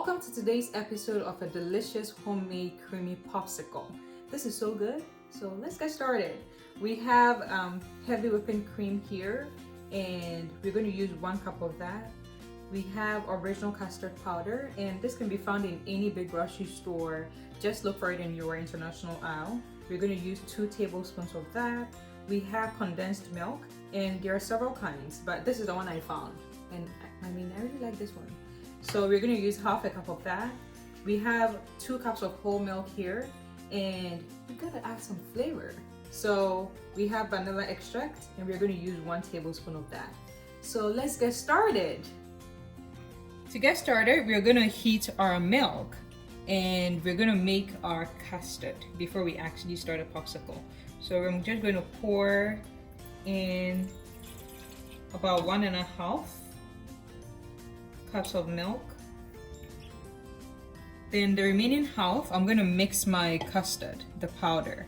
Welcome to today's episode of a delicious homemade creamy popsicle. This is so good, so let's get started. We have heavy whipping cream here, and we're going to use 1 cup of that. We have original custard powder, and this can be found in any big grocery store. Just look for it in your international aisle. We're going to use 2 tablespoons of that. We have condensed milk, and there are several kinds, but this is the one I found, and I really like this one. So we're going to use 1/2 cup of that. We have 2 cups of whole milk here, and we gotta add some flavor. So we have vanilla extract, and we're going to use 1 tablespoon of that. So let's get started. To get started, we're going to heat our milk, and we're going to make our custard before we actually start a popsicle. So I'm just going to pour in about 1.5 cups of milk. Then the remaining half, I'm going to mix my custard, the powder,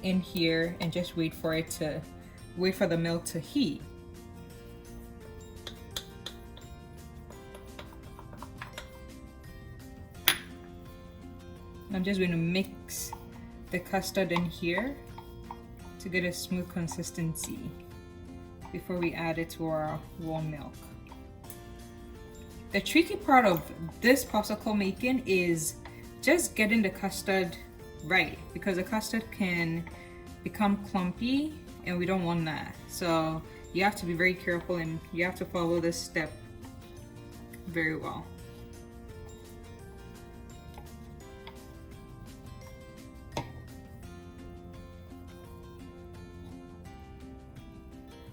in here and just wait for the milk to heat. I'm just going to mix the custard in here to get a smooth consistency before we add it to our warm milk. The tricky part of this popsicle making is just getting the custard right, because the custard can become clumpy and we don't want that. So you have to be very careful and you have to follow this step very well.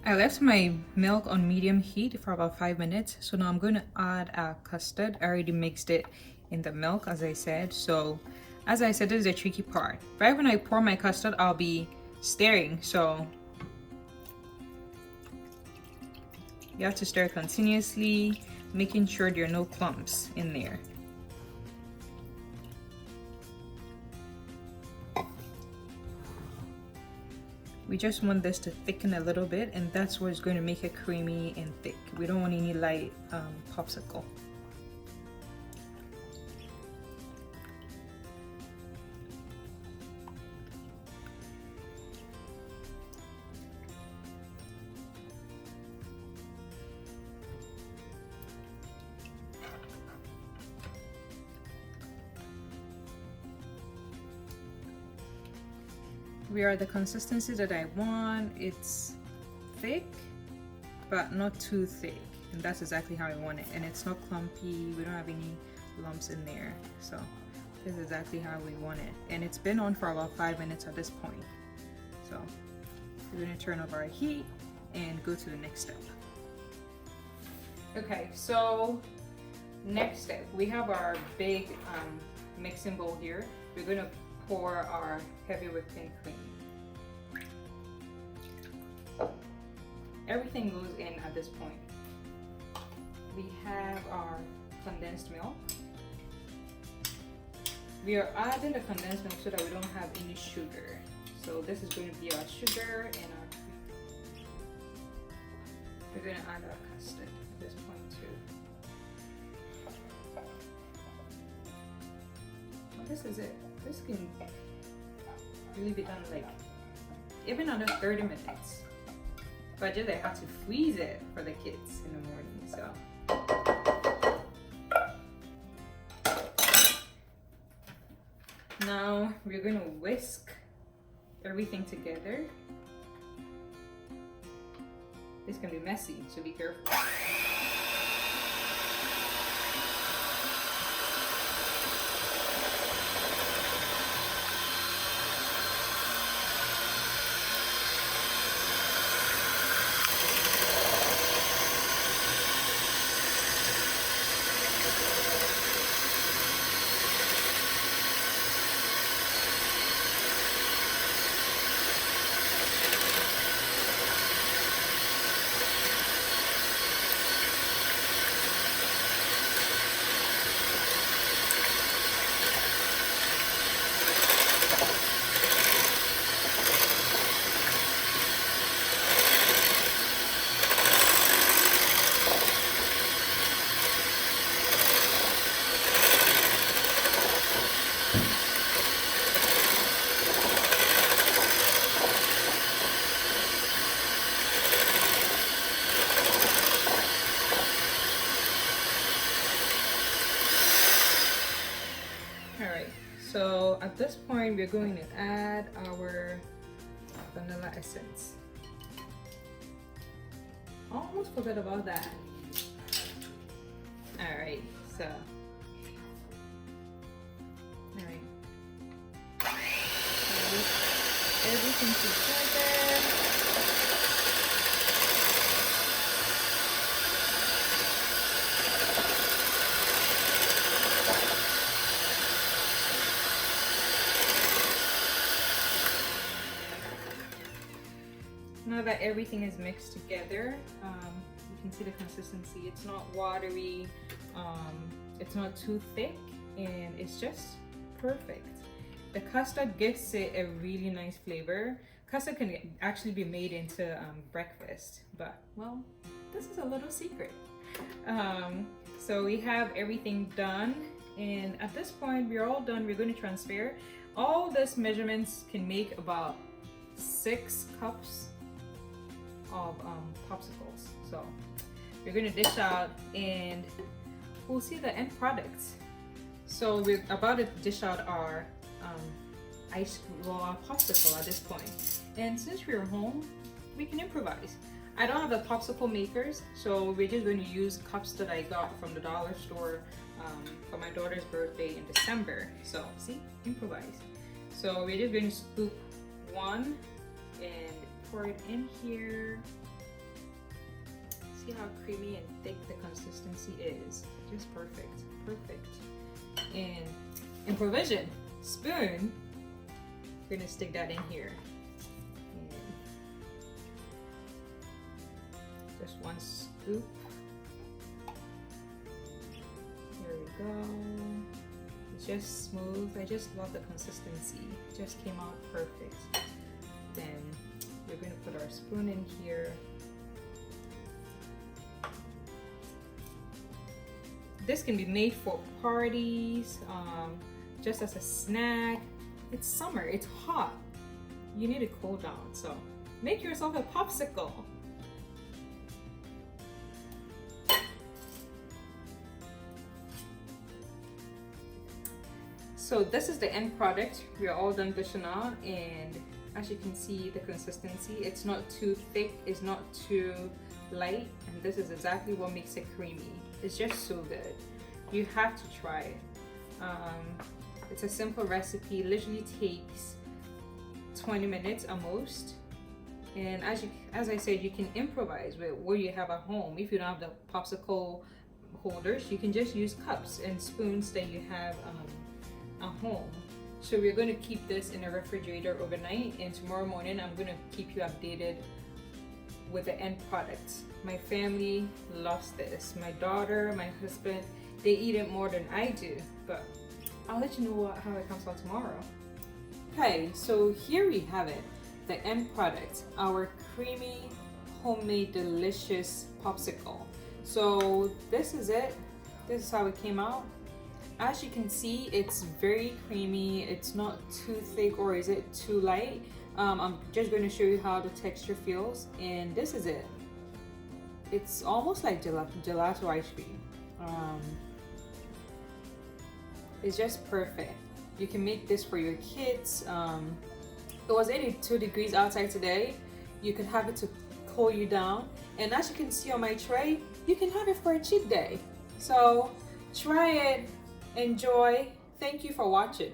I left my milk on medium heat for about 5 minutes. So now I'm going to add our custard. I already mixed it in the milk, as I said. So as I said, this is the tricky part. Right when I pour my custard, I'll be stirring. So you have to stir continuously, making sure there are no clumps in there. We just want this to thicken a little bit, and that's what's going to make it creamy and thick. We don't want any light popsicle. We are the consistency that I want. It's thick, but not too thick. And that's exactly how I want it. And it's not clumpy. We don't have any lumps in there. So this is exactly how we want it. And it's been on for about 5 minutes at this point. So we're going to turn off our heat and go to the next step. Okay, so next step, we have our big mixing bowl here. We're going to pour our heavy whipping cream. Everything goes in at this point. We have our condensed milk. We are adding the condensed milk so that we don't have any sugar. So this is going to be our sugar and our cream. We're going to add our custard at this point too. Well, this is it. This can really be done like even under 30 minutes. But just I have to freeze it for the kids in the morning. So now we're going to whisk everything together. This can be messy, so be careful. at this point, we're going to add our vanilla essence. Almost forgot about that. All right, so. All right. Everything together. Now that everything is mixed together, you can see the consistency. It's not watery, it's not too thick, and it's just perfect. The custard gives it a really nice flavor. Custard can actually be made into breakfast, but well, this is a little secret. So we have everything done, and at this point we're all done. We're going to transfer. All these measurements can make about 6 cups of popsicles. So we're going to dish out and we'll see the end product. So we're about to dish out our popsicle at this point. And since we're home, we can improvise. I don't have the popsicle makers, so we're just going to use cups that I got from the dollar store for my daughter's birthday in December. So see, improvise. So we're just going to scoop one and pour it in here. See how creamy and thick the consistency is. Just perfect, perfect. And in provision, spoon, we're gonna stick that in here. And just one scoop. There we go. It's just smooth. I just love the consistency. It just came out perfect. Then we're going to put our spoon in here. This can be made for parties, just as a snack. It's summer, it's hot. You need to cool down, so make yourself a popsicle. So this is the end product. We are all done dishing out, and as you can see, the consistency, it's not too thick, it's not too light, and this is exactly what makes it creamy. It's just so good. You have to try it. It's a simple recipe. It literally takes 20 minutes at most. And as I said, you can improvise with what you have at home. If you don't have the popsicle holders, you can just use cups and spoons that you have at home. So we're going to keep this in the refrigerator overnight, and tomorrow morning I'm going to keep you updated with the end product. My family loves this. My daughter, my husband, they eat it more than I do, but I'll let you know how it comes out tomorrow. Okay, so here we have it, the end product, our creamy, homemade, delicious popsicle. So this is it. This is how it came out. As you can see, it's very creamy. It's not too thick, or is it too light? I'm just going to show you how the texture feels, and this is it. It's almost like gelato ice cream. It's just perfect. You can make this for your kids. It was 82 degrees outside today. You can have it to cool you down, and as you can see on my tray, you can have it for a cheat day. So try it, enjoy. Thank you for watching.